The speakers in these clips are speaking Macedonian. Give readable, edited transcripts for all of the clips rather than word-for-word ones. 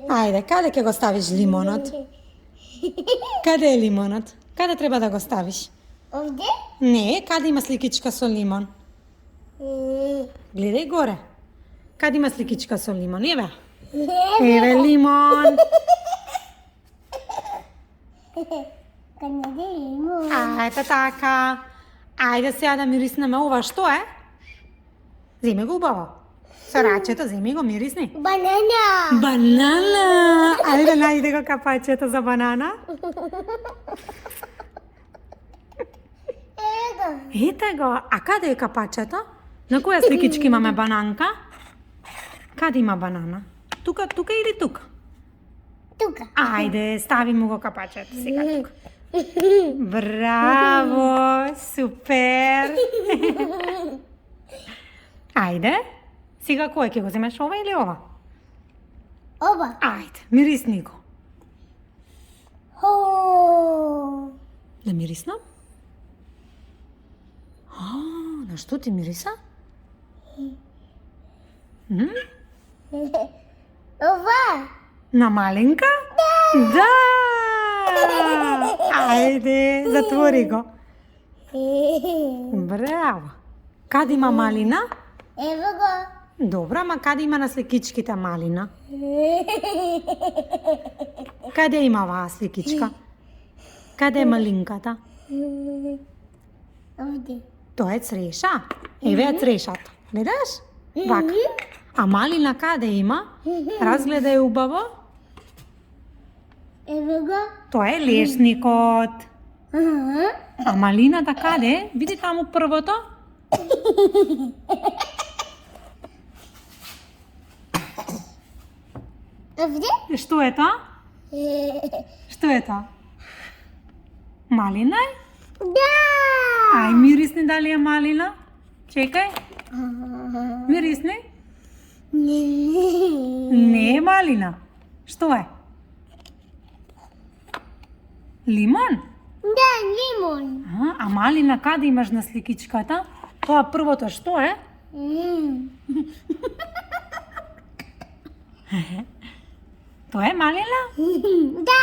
Ajde, kada ќе го ставиш лимонот? Каде е лимонот? Каде треба да го ставиш? Овде? Не, каде има сликичка со лимон? Гледај горе. Каде има сликичка со лимон? Еве. Еве лимон. Канаде лимон. Ајде така. Ајде сега да мириснеме ова. Што е? Земи го убаво. Со рачето, земи го, мирисни. Банана. Банана. Ајде, најде го капачето за банана. Его. Ете го. А каде е капачето? На која сликичка имаме бананка? Каде има банана? Тука или тука? Тука. Ајде, стави му го капачето сега тука. Браво, супер. Ајде, сега кој ќе го земеш, ова или ова? Оба. Ајде, мирисни го. Хо. Да мириснам? На што ти мириса? Ова. На маленка? Да! Ајде, затвори го. Браво. Каде има малина? Ево го. Добра, ама каде има на сликичките малина? Каде има оваа сликичка? Каде е малинката? Овде. Тоа е цреша. Еве е црешата. Гледаш? Вака. А малина каде има? Разгледај убаво. Ево го. Тоа е лешникот. А малината каде е? Види таму првото. Овде? Што е тоа? Што е тоа? Малина е? Да. Ај, мирисни дали е малина. Чекај. Мирисни. Не е малина. Што е? Лимон? Да, лимон. А малина каде имаш на сликичката? Тоа првото што е? Тоа е малина? Да.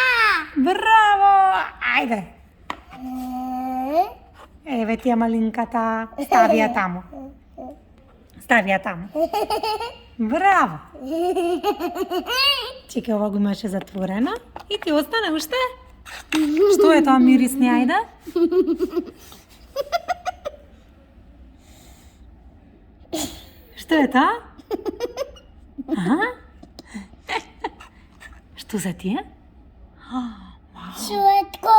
Браво! Ајде. Еве ти е малинката. Стави ја таму. Стави ја таму. Браво! Чекај, ова го имаше затворено. И ти остане уште? Што е тоа мирисни, ајде? Што е тоа? Што за тие? Сладко.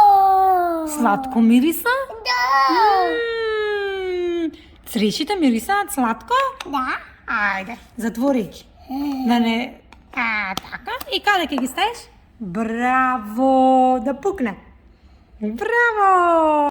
Сладко мириса? Да. Црешите мирисаат сладко? Да. Ајде, затвори ги. Да не... така. И каде ќе ги ставиш? Браво! Да пукне. Браво!